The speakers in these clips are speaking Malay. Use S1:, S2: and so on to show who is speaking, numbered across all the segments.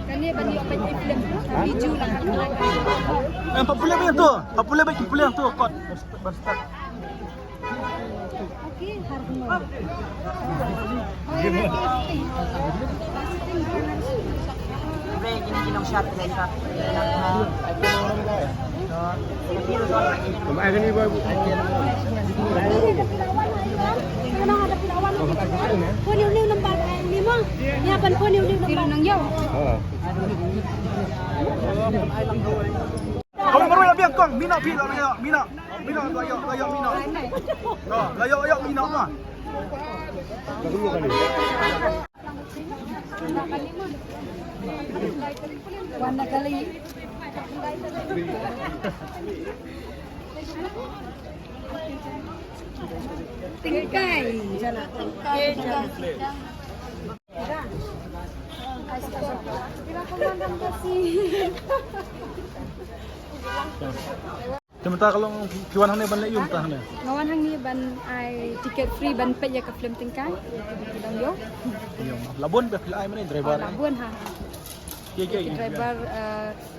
S1: Kani bani open film biju lah kan.
S2: Empat puluh yang tu. 40 baik 40 yang tu kot. Berstart.
S1: Okey, harga.
S3: Break ini kinong shot guys shot.
S2: Kumain ni babu.
S1: Kenapa ada pilawan? Kau ni lembar ni mah. Ni apa kau ni lembar nang yau.
S2: Kau baru yang biang kong, mina pi layak, mina layak mina. Oh, layak mina mah.
S1: Warna kali. Tingkai. Jana.
S2: Sementara kalau kiwan hang ni ban lek yum tah ni.
S1: Ngawan hang ni ban ai tiket free ban pet ya ke film tingkai. Dang yo.
S2: Labun be filai mana driver.
S1: Labuan ha.
S2: Ye.
S1: Driver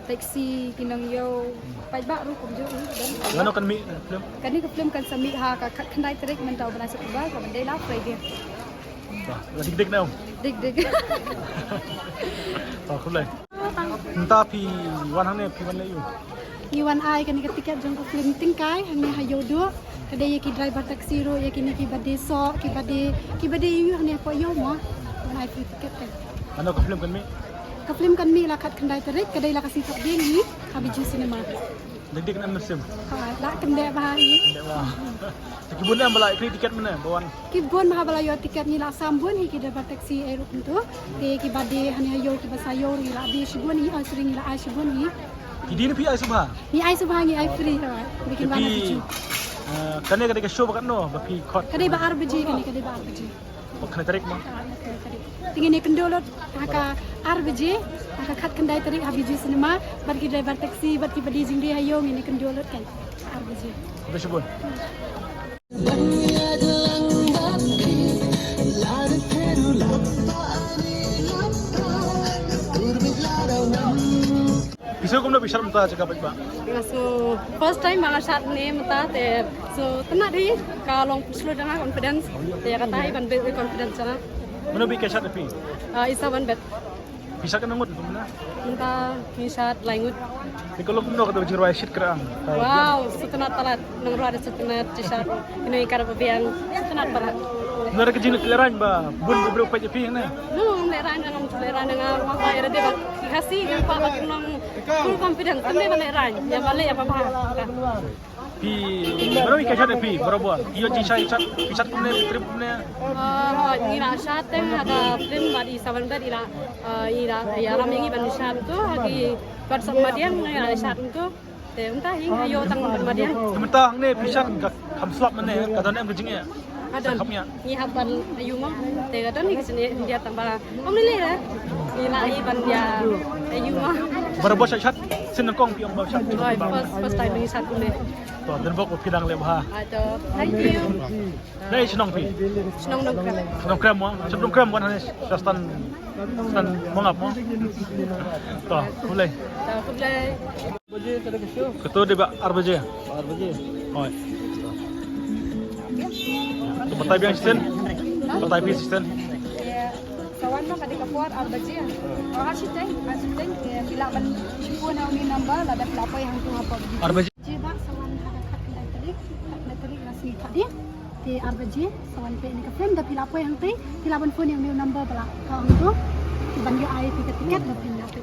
S1: taxi kinang yo. Pai ba ru kum jo dan.
S2: Ngano kan mi film.
S1: Kan ni ke film kan sami ha ka khandai terik men tau bana sat ba ka ban dai la free dia.
S2: Dah, dik na.
S1: Dig.
S2: Tak kulai. Entah pi wan hang ni pi ban lek yum.
S1: Iwan ai kan ke tiket jong ke film tingkai hang ni hayo do. Kada ye ki driver taxi ro ye ki ni ki bade so ki bade yu hang ni po yo mo. Ban ai free tiket kan.
S2: Ngano ke film kan mi.
S1: Ke film kan mi la khat khandai terik kada la kasih tak dia ni habiju cinema.
S2: Dik na musim.
S1: Ha la kan de ba hi.
S2: Ndak lah. Kibun am balai free tiket mana bawan.
S1: Kibon mahabalayo tiket ni la sambun hi ki driver taxi ai ro tu. Te ki bade hang ni hayo ki basayo ri la di shibun hi asring la ai shibun hi.
S2: Idi ni pi ai subha.
S1: Ni ai subha ni ai free rawat. Bikin mana biju.
S2: Kane kada ke show bakat no ba pi khot.
S1: Kadai ba RBG kani kadai ba RBG.
S2: Bakna tarik mah.
S1: Tingin ni kendolot haka RBG haka khat kendai tarik habiji cinema bagi driver taxi bagi badi jingri hayong ini kendolot kan RBG.
S2: Besibun. Bisa kau nak bicara muka cakap baik ba?
S1: So first time mga shot ni mata te so tena di kalong slow dengan confidence te kata hai ban be confidence sana
S2: Mana bi kesat tapi?
S1: isa ban bet
S2: Bisa kan ngut mana?
S1: menta ni shot langut
S2: Di kalau kau nak ada jirai shit kerang.
S1: wow setena talat nang ro ada setena t-shirt ini kara pabiang setena talat
S2: Nara kejin keleran ba? Bun beberapa pagi pi na.
S1: no leran dengan masa era de ba kasi ng pa nang full confidence ande ba leran ya bale ya pa
S2: Pi mana bi kesat tapi berapa? Iyo jisai chat pisat kau ni trip kau ni.
S1: ni na shot ada film badi saban badi ira ya ramingi ban shot tu lagi kat samadian ya shot tu te entah hing ayo tang samadian
S2: Sementara ni pisat kam slap mana? Kata ni berjingnya.
S1: ada ni haban ayu mo te gadon ni kesini dia tambah omli le ni na ban dia ayu mo
S2: Berapa shot? Senang kong pi om shot.
S1: first time ni shot ni
S2: Tu dan bok pidang le bah.
S1: ada thank you
S2: Nei senang pi.
S1: senang dong kan
S2: Senang kram mo. Senang kram kan hanis. Stan mangap mo. Tu boleh.
S1: tak boleh
S2: Ketua dia ba RBJ. Oi. Partai biang sistem. Partai pi sistem.
S1: kawan mah kada kapuar arbaji ya. Oh asiteng bila ban sipun ang ni number lada pelapa yang tu apa begitu.
S2: RBJ.
S1: Jiba sawan ada kat kedai terik nasi tadi. Di arbaji sawan pe ni ka frame da pelapa yang tu pilaban phone yang ni number bala kau tu ban yo ai tiket da pindah tu.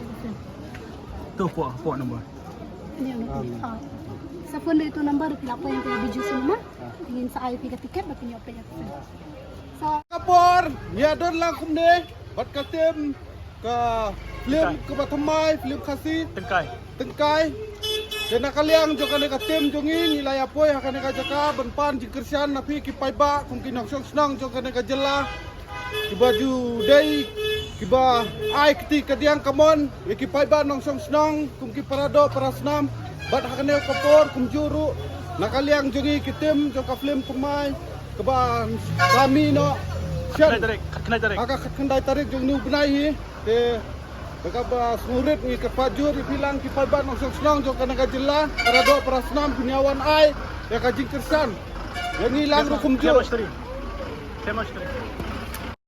S2: Tu puak nombor.
S1: Ini yang tu. Sa phone itu number da pelapa yang tu biju semua. Ingin sa ai tiket da pindah pe. So
S4: Kapor, ya don lang kumde, bat katem ke film ke batamai, film kasih,
S2: Tengkai.
S4: tengkai, Dan nakaliang jo kaneka tim jongi nilai apoy kaneka jaka benpan jingkersian napi kipai ba kum kinong senang jo kaneka jela kibaju dei kiba ai kiti kadiang kamon kipai ba nong senang kum kiparado parasnam bat hakane kapor kum juru nakaliang jongi kitim jo kaflim kumai keba kami no
S2: Kenai tarik, kenai tarik.
S4: Agak kendai tarik jong nu benai te Bagaba surit ni kepajur bilang kipai ba nong senang jo kaneka jela parado parasnam bunyawan ai ya kajing kersan yang hilang rukum jo
S2: Tema 3.